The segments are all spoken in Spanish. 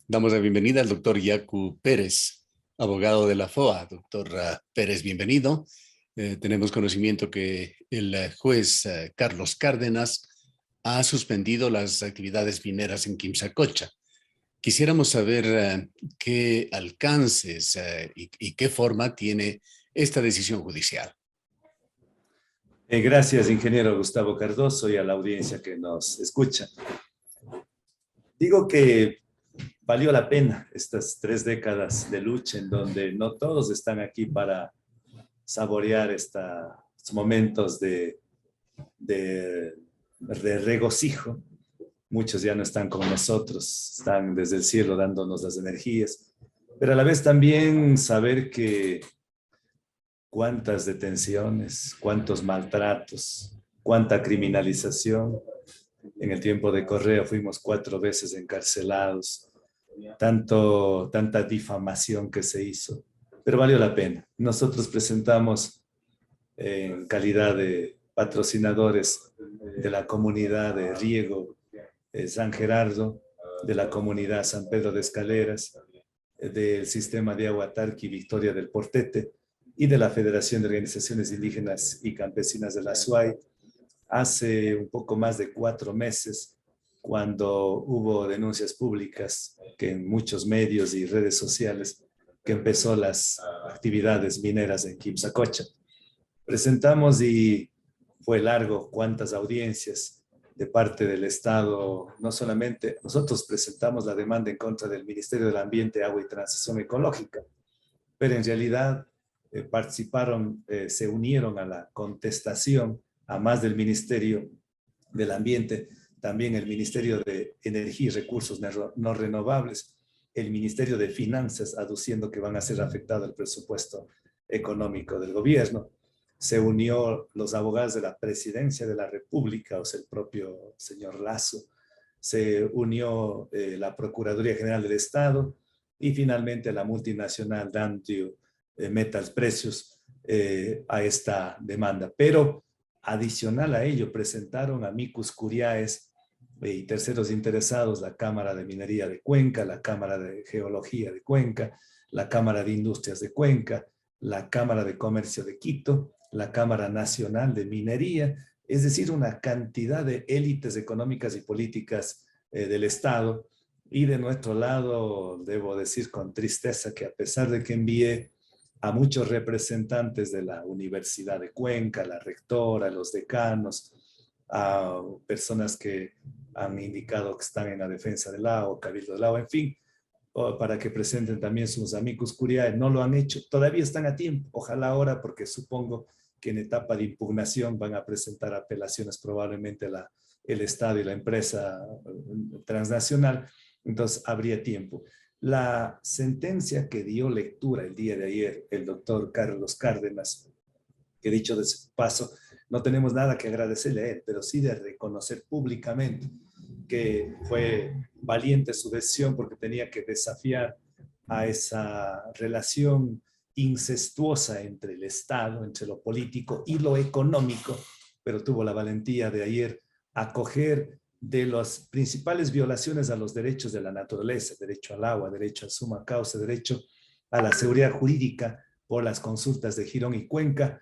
Damos la bienvenida al doctor Yacu Pérez, abogado de la FOA. Doctor Pérez, bienvenido. Tenemos conocimiento que el juez Carlos Cárdenas ha suspendido las actividades mineras en Quimsacocha. Quisiéramos saber qué alcances y qué forma tiene esta decisión judicial. Gracias, ingeniero Gustavo Cardoso, y a la audiencia que nos escucha. Digo que valió la pena estas 3 décadas de lucha en donde no todos están aquí para saborear estos momentos de regocijo. Muchos ya no están con nosotros, están desde el cielo dándonos las energías, pero a la vez también saber que cuántas detenciones, cuántos maltratos, cuánta criminalización. En el tiempo de Correa fuimos 4 veces encarcelados, tanta difamación que se hizo, pero valió la pena. Nosotros presentamos en calidad de patrocinadores de la comunidad de riego San Gerardo, de la comunidad San Pedro de Escaleras, del sistema de agua Tarqui Victoria del Portete y de la Federación de Organizaciones Indígenas y Campesinas de la SUAY. Hace un poco más de 4 meses, cuando hubo denuncias públicas que en muchos medios y redes sociales que empezó las actividades mineras en Quimsacocha. Presentamos y fue largo cuántas audiencias de parte del Estado. No solamente nosotros presentamos la demanda en contra del Ministerio del Ambiente, Agua y Transición Ecológica, pero en realidad participaron, se unieron a la contestación, a más del Ministerio del Ambiente, también el Ministerio de Energía y Recursos No Renovables, el Ministerio de Finanzas, aduciendo que van a ser afectado el presupuesto económico del gobierno. Se unió los abogados de la Presidencia de la República, o sea, el propio señor Lazo. Se unió la Procuraduría General del Estado y finalmente la multinacional Dantio Metals Precios a esta demanda. Pero adicional a ello, presentaron amicus curiaes y terceros interesados la Cámara de Minería de Cuenca, la Cámara de Geología de Cuenca, la Cámara de Industrias de Cuenca, la Cámara de Comercio de Quito, la Cámara Nacional de Minería, es decir, una cantidad de élites económicas y políticas del Estado. Y de nuestro lado, debo decir con tristeza que a pesar de que envié a muchos representantes de la Universidad de Cuenca, la rectora, los decanos, a personas que han indicado que están en la defensa del lago, Cabildo del Lago, en fin, para que presenten también sus amicus curiae, no lo han hecho, todavía están a tiempo, ojalá ahora, porque supongo que en etapa de impugnación van a presentar apelaciones probablemente el Estado y la empresa transnacional, entonces habría tiempo. La sentencia que dio lectura el día de ayer el doctor Carlos Cárdenas, que dicho de su paso, no tenemos nada que agradecerle a él, pero sí de reconocer públicamente que fue valiente su decisión porque tenía que desafiar a esa relación incestuosa entre el Estado, entre lo político y lo económico, pero tuvo la valentía de ayer acoger de las principales violaciones a los derechos de la naturaleza, derecho al agua, derecho a suma causa, derecho a la seguridad jurídica por las consultas de Girón y Cuenca,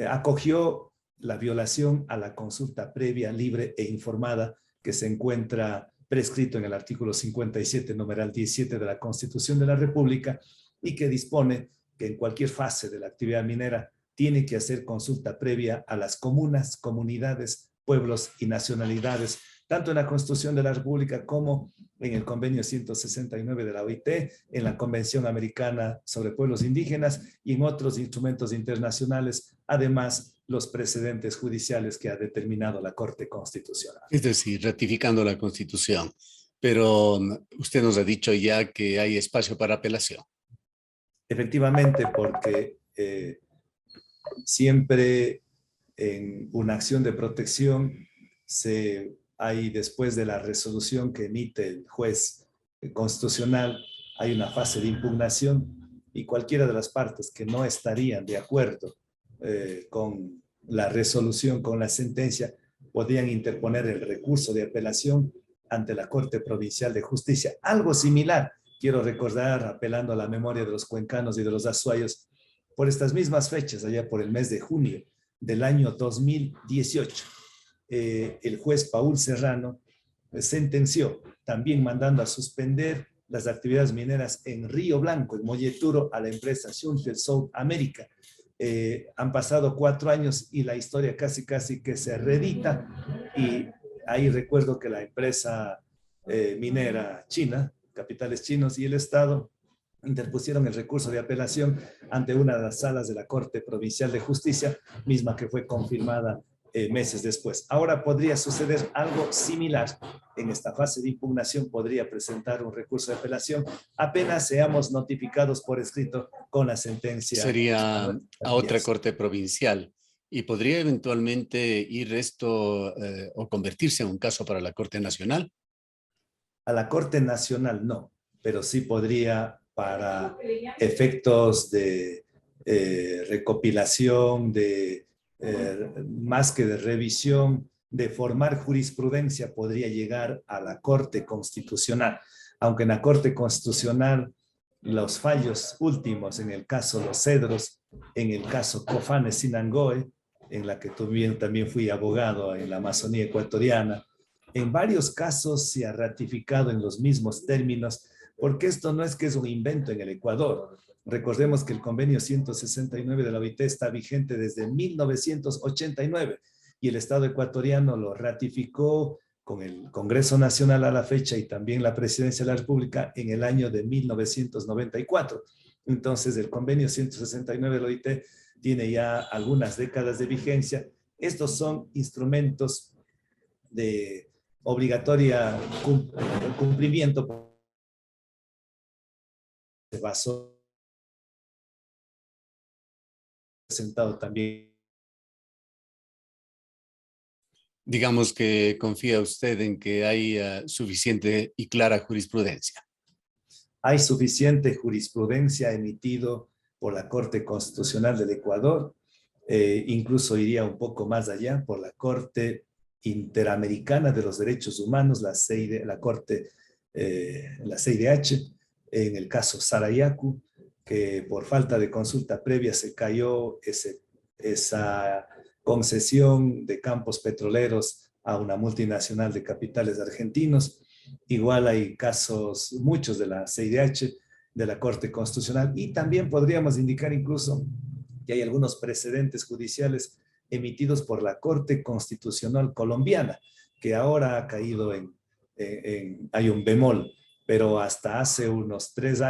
acogió la violación a la consulta previa, libre e informada que se encuentra prescrito en el artículo 57, numeral 17 de la Constitución de la República y que dispone que en cualquier fase de la actividad minera tiene que hacer consulta previa a las comunas, comunidades, pueblos y nacionalidades, tanto en la Constitución de la República como en el convenio 169 de la OIT, en la Convención Americana sobre Pueblos Indígenas y en otros instrumentos internacionales, además los precedentes judiciales que ha determinado la Corte Constitucional. Es decir, ratificando la Constitución. Pero usted nos ha dicho ya que hay espacio para apelación. Efectivamente, porque siempre en una acción de protección hay después de la resolución que emite el juez constitucional, hay una fase de impugnación y cualquiera de las partes que no estarían de acuerdo con la resolución, con la sentencia, podrían interponer el recurso de apelación ante la Corte Provincial de Justicia. Algo similar, quiero recordar, apelando a la memoria de los cuencanos y de los azuayos, por estas mismas fechas, allá por el mes de junio del año 2018, el juez Paul Serrano sentenció, también mandando a suspender las actividades mineras en Río Blanco, en Molleturo, a la empresa Shunfeld South America. Han pasado 4 años y la historia casi que se reedita, y ahí recuerdo que la empresa minera china, capitales chinos y el Estado interpusieron el recurso de apelación ante una de las salas de la Corte Provincial de Justicia, misma que fue confirmada meses después. Ahora podría suceder algo similar. En esta fase de impugnación podría presentar un recurso de apelación apenas seamos notificados por escrito con la sentencia. Sería a otra corte provincial y podría eventualmente ir esto o convertirse en un caso para la Corte Nacional. A la Corte Nacional no, pero sí podría para efectos de recopilación, de más que de revisión, de formar jurisprudencia, podría llegar a la Corte Constitucional. Aunque en la Corte Constitucional los fallos últimos, en el caso Los Cedros, en el caso Cofane Sinangoe, en la que también fui abogado en la Amazonía ecuatoriana, en varios casos se ha ratificado en los mismos términos, porque esto no es que es un invento en el Ecuador. Recordemos que el convenio 169 de la OIT está vigente desde 1989 y el Estado ecuatoriano lo ratificó con el Congreso Nacional a la fecha y también la Presidencia de la República en el año de 1994. Entonces, el convenio 169 de la OIT tiene ya algunas décadas de vigencia. Estos son instrumentos de obligatoria cumplimiento. Se basó presentado también. Digamos que confía usted en que hay suficiente y clara jurisprudencia. Hay suficiente jurisprudencia emitido por la Corte Constitucional del Ecuador, incluso iría un poco más allá, por la Corte Interamericana de los Derechos Humanos, la CIDH, en el caso Sarayaku, que por falta de consulta previa se cayó esa concesión de campos petroleros a una multinacional de capitales argentinos. Igual hay casos, muchos de la CIDH, de la Corte Constitucional, y también podríamos indicar incluso que hay algunos precedentes judiciales emitidos por la Corte Constitucional colombiana, que ahora ha caído hay un bemol, pero hasta hace unos 2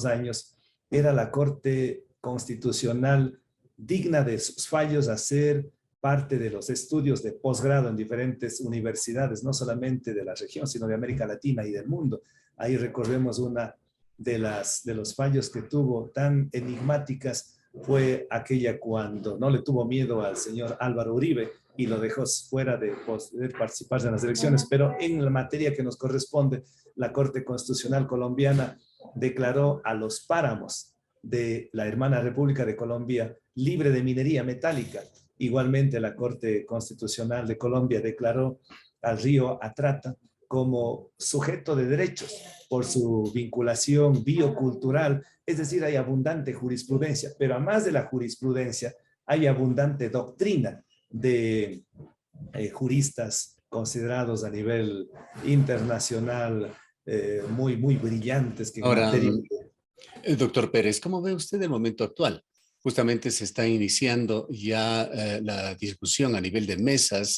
años, era la Corte Constitucional digna de sus fallos hacer parte de los estudios de posgrado en diferentes universidades, no solamente de la región, sino de América Latina y del mundo. Ahí recordemos una de los fallos que tuvo tan enigmáticas, fue aquella cuando no le tuvo miedo al señor Álvaro Uribe y lo dejó fuera de poder participar en las elecciones, pero en la materia que nos corresponde, la Corte Constitucional colombiana declaró a los páramos de la hermana República de Colombia libre de minería metálica. Igualmente, la Corte Constitucional de Colombia declaró al río Atrata como sujeto de derechos por su vinculación biocultural. Es decir, hay abundante jurisprudencia, pero además de la jurisprudencia, hay abundante doctrina de juristas considerados a nivel internacional muy brillantes. Que ahora, doctor Pérez, ¿cómo ve usted el momento actual? Justamente se está iniciando ya la discusión a nivel de mesas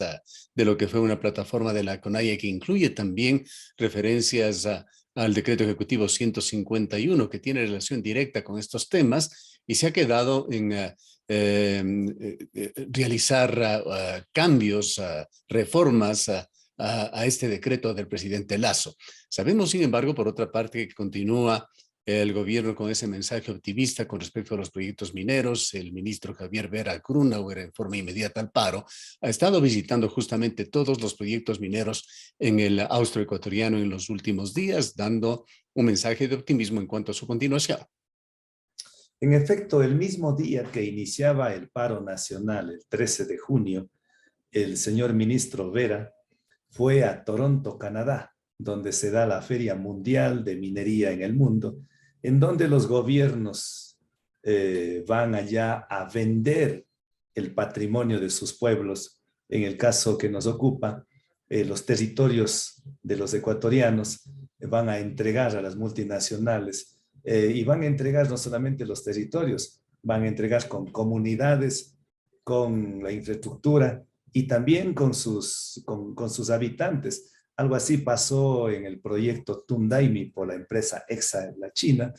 de lo que fue una plataforma de la CONAIE que incluye también referencias al decreto ejecutivo 151 que tiene relación directa con estos temas y se ha quedado en realizar cambios, reformas a este decreto del presidente Lasso. Sabemos, sin embargo, por otra parte, que continúa el gobierno con ese mensaje optimista con respecto a los proyectos mineros. El ministro Javier Vera Grunauer, en forma inmediata al paro, ha estado visitando justamente todos los proyectos mineros en el austroecuatoriano en los últimos días, dando un mensaje de optimismo en cuanto a su continuación. En efecto, el mismo día que iniciaba el paro nacional, el 13 de junio, el señor ministro Vera fue a Toronto, Canadá, donde se da la Feria Mundial de Minería en el mundo, en donde los gobiernos van allá a vender el patrimonio de sus pueblos. En el caso que nos ocupa, los territorios de los ecuatorianos van a entregar a las multinacionales y van a entregar no solamente los territorios, van a entregar con comunidades, con la infraestructura y también con sus habitantes. Algo así pasó en el proyecto Tundaimi por la empresa EXA en la China,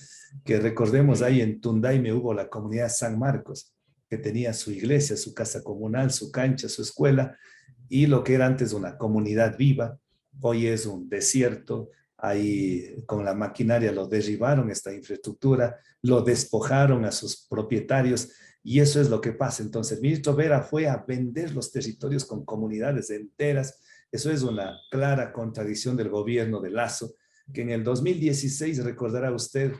que recordemos ahí en Tundaimi hubo la comunidad San Marcos, que tenía su iglesia, su casa comunal, su cancha, su escuela, y lo que era antes una comunidad viva, hoy es un desierto. Ahí con la maquinaria lo derribaron, esta infraestructura, lo despojaron a sus propietarios, y eso es lo que pasa. Entonces el ministro Vera fue a vender los territorios con comunidades enteras. Eso es una clara contradicción del gobierno de Lasso, que en el 2016, recordará usted,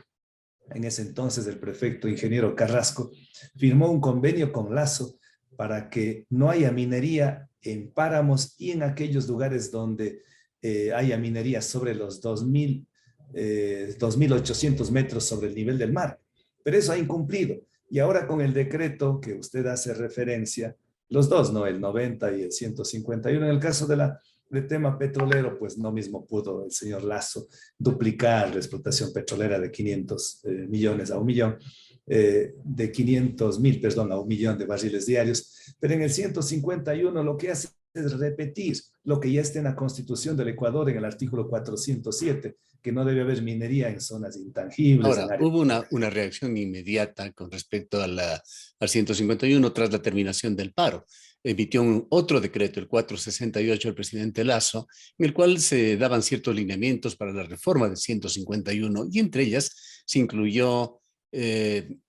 en ese entonces el prefecto ingeniero Carrasco firmó un convenio con Lasso para que no haya minería en páramos y en aquellos lugares donde haya minería sobre los 2.800 metros sobre el nivel del mar. Pero eso ha incumplido. Y ahora con el decreto que usted hace referencia, los dos, ¿no? El 90 y el 151, en el caso del tema petrolero, pues no mismo pudo el señor Lasso duplicar la explotación petrolera de 500 millones a 1 millón, de 500.000, perdón, a 1 millón de barriles diarios, pero en el 151 lo que hace es repetir lo que ya está en la Constitución del Ecuador en el artículo 407, que no debe haber minería en zonas intangibles. Ahora, hubo una reacción inmediata con respecto al 151 tras la terminación del paro. Emitió otro decreto, el 468 del presidente Lasso, en el cual se daban ciertos lineamientos para la reforma del 151 y entre ellas se incluyó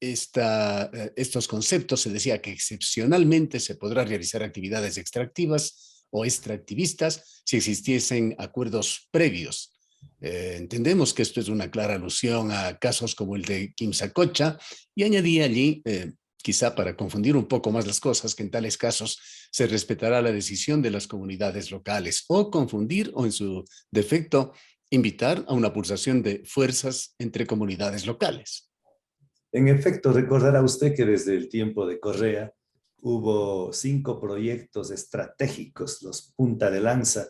estos conceptos. Se decía que excepcionalmente se podrá realizar actividades extractivas o extractivistas si existiesen acuerdos previos. Entendemos que esto es una clara alusión a casos como el de Quimsacocha y añadí allí, quizá para confundir un poco más las cosas, que en tales casos se respetará la decisión de las comunidades locales o confundir o en su defecto invitar a una pulsación de fuerzas entre comunidades locales. En efecto, recordará usted que desde el tiempo de Correa hubo 5 proyectos estratégicos, los punta de lanza,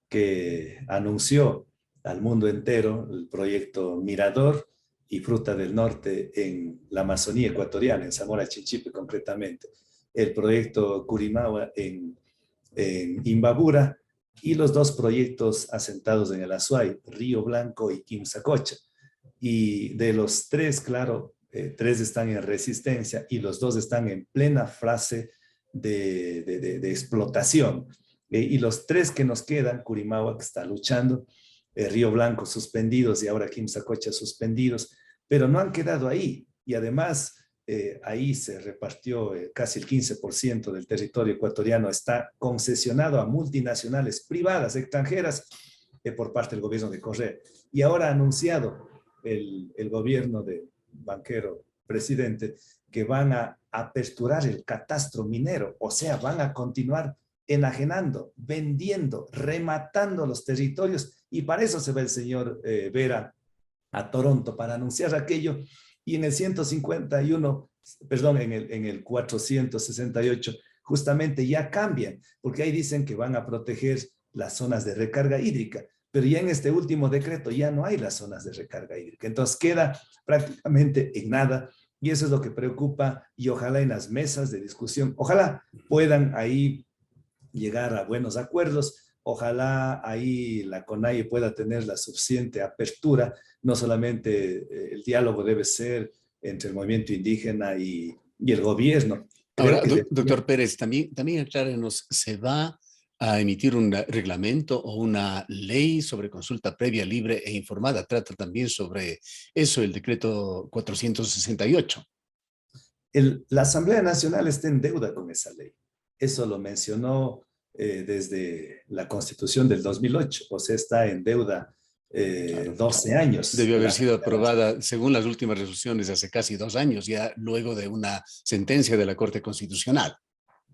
que anunció al mundo entero: el proyecto Mirador y Fruta del Norte en la Amazonía ecuatoriana, en Zamora Chinchipe concretamente, el proyecto Curimagua en Imbabura, y los 2 proyectos asentados en el Azuay, Río Blanco y Quimsacocha. Y de los 3, claro, 3 están en resistencia y los 2 están en plena fase de explotación. Y los 3 que nos quedan, Curimagua que está luchando, Río Blanco suspendidos y ahora Quimsacocha suspendidos, pero no han quedado ahí. Y además ahí se repartió casi el 15% del territorio ecuatoriano, está concesionado a multinacionales privadas extranjeras por parte del gobierno de Correa. Y ahora ha anunciado el gobierno de banquero presidente que van a aperturar el catastro minero, o sea, van a continuar enajenando, vendiendo, rematando los territorios, y para eso se va el señor Vera a Toronto, para anunciar aquello. Y en el 151, perdón, en el 468, justamente ya cambian, porque ahí dicen que van a proteger las zonas de recarga hídrica, pero ya en este último decreto ya no hay las zonas de recarga hídrica, entonces queda prácticamente en nada, y eso es lo que preocupa. Y ojalá en las mesas de discusión, ojalá puedan ahí llegar a buenos acuerdos, ojalá ahí la CONAIE pueda tener la suficiente apertura. No solamente el diálogo debe ser entre el movimiento indígena y el gobierno. Creo Ahora, que doctor Pérez, también aclárenos, ¿se va a emitir un reglamento o una ley sobre consulta previa, libre e informada? Trata también sobre eso el decreto 468. La Asamblea Nacional está en deuda con esa ley. Eso lo mencionó desde la Constitución del 2008, o sea, está en deuda Claro. 12 años. Debió haber sido aprobada, según las últimas resoluciones, hace casi 2 años, ya luego de una sentencia de la Corte Constitucional.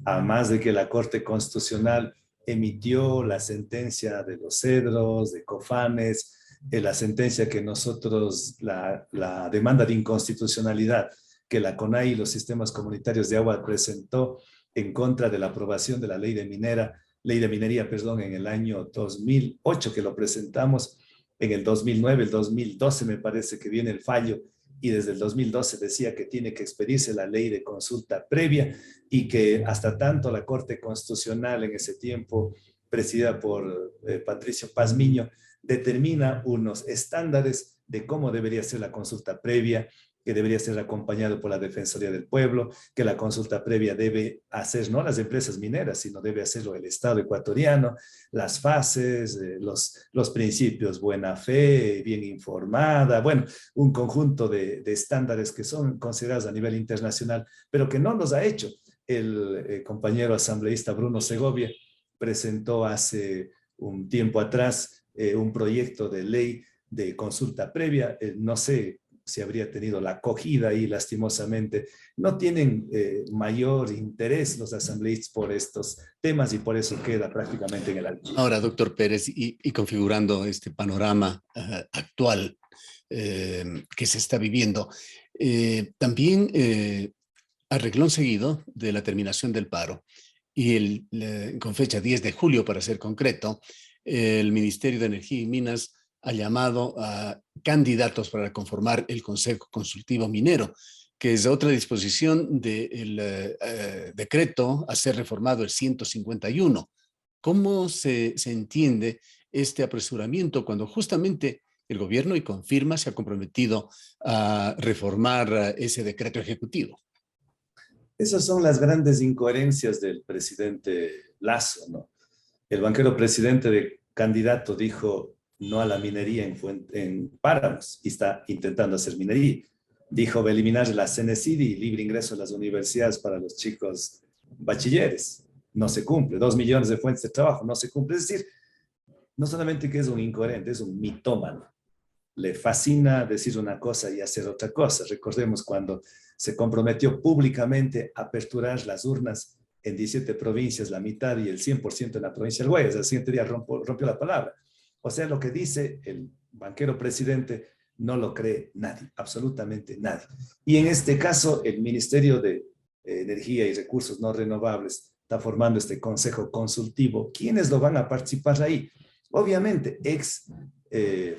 A más de que la Corte Constitucional emitió la sentencia de los Cedros, de Cofanes, la sentencia que nosotros, la demanda de inconstitucionalidad que la CONAI y los sistemas comunitarios de agua presentó en contra de la aprobación de la ley de minería, perdón, en el año 2008, que lo presentamos en el 2009, el 2012 me parece que viene el fallo, y desde el 2012 decía que tiene que expedirse la ley de consulta previa y que hasta tanto la Corte Constitucional en ese tiempo, presidida por Patricio Pazmiño, determina unos estándares de cómo debería ser la consulta previa, que debería ser acompañado por la Defensoría del Pueblo, que la consulta previa debe hacer no las empresas mineras, sino debe hacerlo el Estado ecuatoriano, las fases, los principios, buena fe, bien informada, bueno, un conjunto de estándares que son considerados a nivel internacional, pero que no los ha hecho. El compañero asambleísta Bruno Segovia presentó hace un tiempo atrás un proyecto de ley de consulta previa, no sé si habría tenido la acogida y lastimosamente no tienen mayor interés los asambleístas por estos temas y por eso queda prácticamente en el aljibe. Ahora, doctor Pérez, y configurando este panorama actual que se está viviendo, también a reglón seguido de la terminación del paro y con fecha 10 de julio, para ser concreto, el Ministerio de Energía y Minas ha llamado a candidatos para conformar el Consejo Consultivo Minero, que es otra disposición del decreto a ser reformado el 151. ¿Cómo se entiende este apresuramiento cuando justamente el gobierno, y confirma, se ha comprometido a reformar ese decreto ejecutivo? Esas son las grandes incoherencias del presidente Lasso, ¿no? El banquero presidente de candidato dijo no a la minería en páramos y está intentando hacer minería. Dijo va a eliminar la CENESID y libre ingreso a las universidades para los chicos bachilleres. No se cumple. 2 millones de fuentes de trabajo, no se cumple. Es decir, no solamente que es un incoherente, es un mitómano. Le fascina decir una cosa y hacer otra cosa. Recordemos cuando se comprometió públicamente a aperturar las urnas en 17 provincias, la mitad y el 100% en la provincia del Guayas. Al siguiente día rompió la palabra. O sea, lo que dice el banquero presidente no lo cree nadie, absolutamente nadie. Y en este caso, el Ministerio de Energía y Recursos No Renovables está formando este consejo consultivo. ¿Quiénes lo van a participar ahí? Obviamente,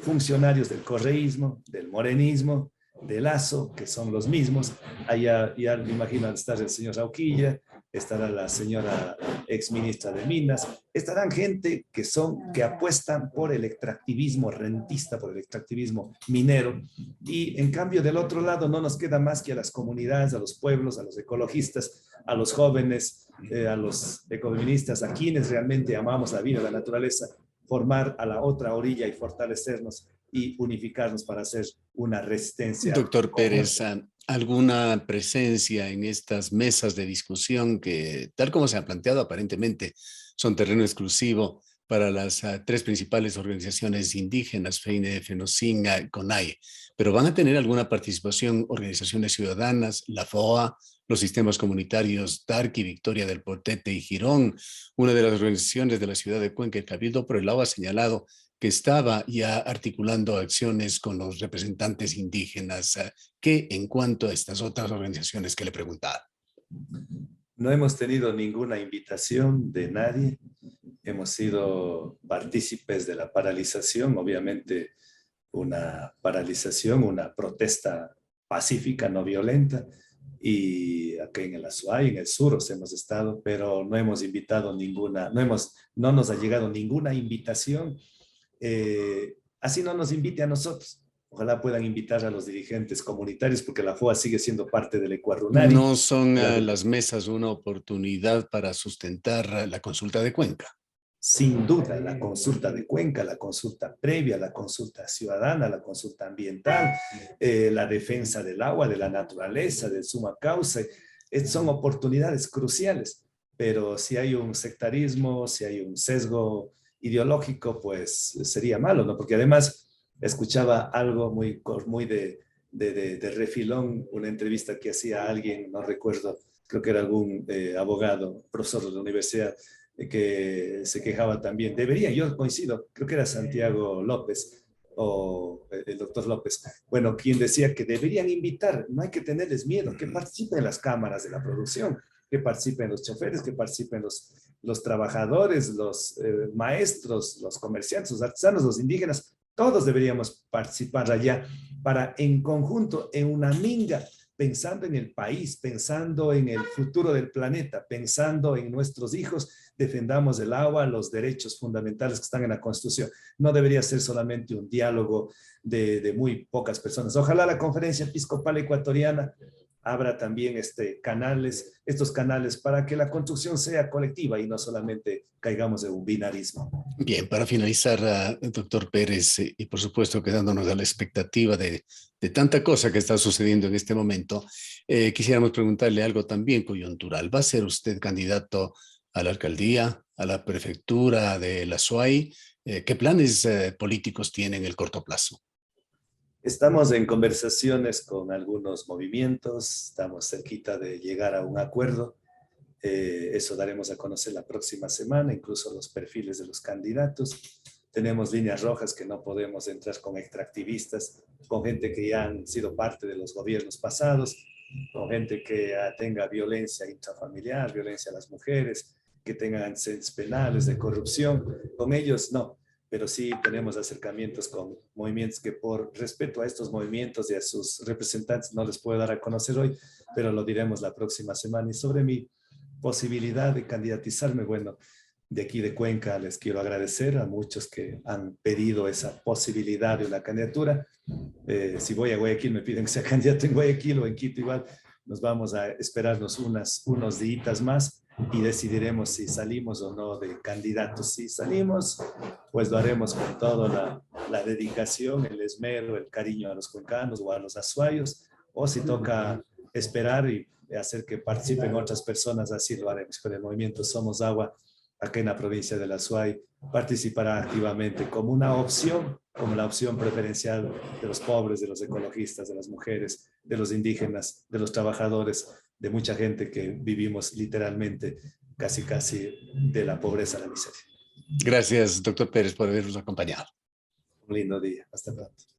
funcionarios del correísmo, del morenismo, de Lasso, que son los mismos. Allá ya me imagino estar el señor Rauquilla, estará la señora exministra de Minas, estarán gente que apuestan por el extractivismo rentista, por el extractivismo minero, y en cambio del otro lado no nos queda más que a las comunidades, a los pueblos, a los ecologistas, a los jóvenes, a los ecofeministas, a quienes realmente amamos la vida, la naturaleza, formar a la otra orilla y fortalecernos y unificarnos para hacer una resistencia. Doctor Pérez, ¿alguna presencia en estas mesas de discusión que, tal como se ha planteado, aparentemente son terreno exclusivo para las tres principales organizaciones indígenas, FEINE, FENOCIN, CONAIE, pero van a tener alguna participación organizaciones ciudadanas, la FOA, los sistemas comunitarios Tarqui, Victoria del Portete y Girón? Una de las organizaciones de la ciudad de Cuenca, el Cabildo por el Agua, ha señalado que estaba ya articulando acciones con los representantes indígenas. ¿Qué en cuanto a estas otras organizaciones que le preguntaba? No hemos tenido ninguna invitación de nadie. Hemos sido partícipes de la paralización, obviamente una paralización, una protesta pacífica, no violenta, y aquí en el Azuay, en el sur, hemos estado, pero no hemos invitado ninguna, no nos ha llegado ninguna invitación. Así no nos invite a nosotros. Ojalá puedan invitar a los dirigentes comunitarios, porque la FOA sigue siendo parte del Ecuarunari. ¿No son las mesas una oportunidad para sustentar la consulta de Cuenca? Sin duda, la consulta de Cuenca, la consulta previa, la consulta ciudadana, la consulta ambiental, la defensa del agua, de la naturaleza, del suma causa, son oportunidades cruciales. Pero si hay un sectarismo, si hay un sesgo ideológico, pues sería malo, ¿no? Porque además escuchaba algo muy de refilón, una entrevista que hacía alguien, no recuerdo, creo que era algún abogado, profesor de la universidad, que se quejaba también. Debería, yo coincido, creo que era Santiago López o el doctor López, bueno, quien decía que deberían invitar, no hay que tenerles miedo, que participen las cámaras de la producción, que participen los choferes, que participen los trabajadores, los maestros, los comerciantes, los artesanos, los indígenas, todos deberíamos participar allá para en conjunto, en una minga, pensando en el país, pensando en el futuro del planeta, pensando en nuestros hijos, defendamos el agua, los derechos fundamentales que están en la Constitución. No debería ser solamente un diálogo de muy pocas personas. Ojalá la Conferencia Episcopal Ecuatoriana abra también estos canales para que la construcción sea colectiva y no solamente caigamos en un binarismo. Bien, para finalizar, doctor Pérez, y por supuesto quedándonos a la expectativa de tanta cosa que está sucediendo en este momento, quisiéramos preguntarle algo también coyuntural. ¿Va a ser usted candidato a la alcaldía, a la prefectura de la SUAY? ¿Qué planes políticos tiene en el corto plazo? Estamos en conversaciones con algunos movimientos, estamos cerquita de llegar a un acuerdo. Eso daremos a conocer la próxima semana, incluso los perfiles de los candidatos. Tenemos líneas rojas que no podemos entrar con extractivistas, con gente que ya han sido parte de los gobiernos pasados, con gente que tenga violencia intrafamiliar, violencia a las mujeres, que tengan antecedentes penales de corrupción. Con ellos no, pero sí tenemos acercamientos con movimientos que por respeto a estos movimientos y a sus representantes no les puedo dar a conocer hoy, pero lo diremos la próxima semana. Y sobre mi posibilidad de candidatizarme, bueno, de aquí de Cuenca les quiero agradecer a muchos que han pedido esa posibilidad de una candidatura. Si voy a Guayaquil me piden que sea candidato en Guayaquil o en Quito igual, nos vamos a esperarnos unos días más y decidiremos si salimos o no de candidatos. Si salimos, pues lo haremos con toda la dedicación, el esmero, el cariño a los cuencanos o a los azuayos, o si toca esperar y hacer que participen otras personas, así lo haremos. Con el movimiento Somos Agua, acá en la provincia de la Azuay, participará activamente como una opción, como la opción preferencial de los pobres, de los ecologistas, de las mujeres, de los indígenas, de los trabajadores, de mucha gente que vivimos literalmente casi de la pobreza a la miseria. Gracias, doctor Pérez, por habernos acompañado. Un lindo día. Hasta pronto.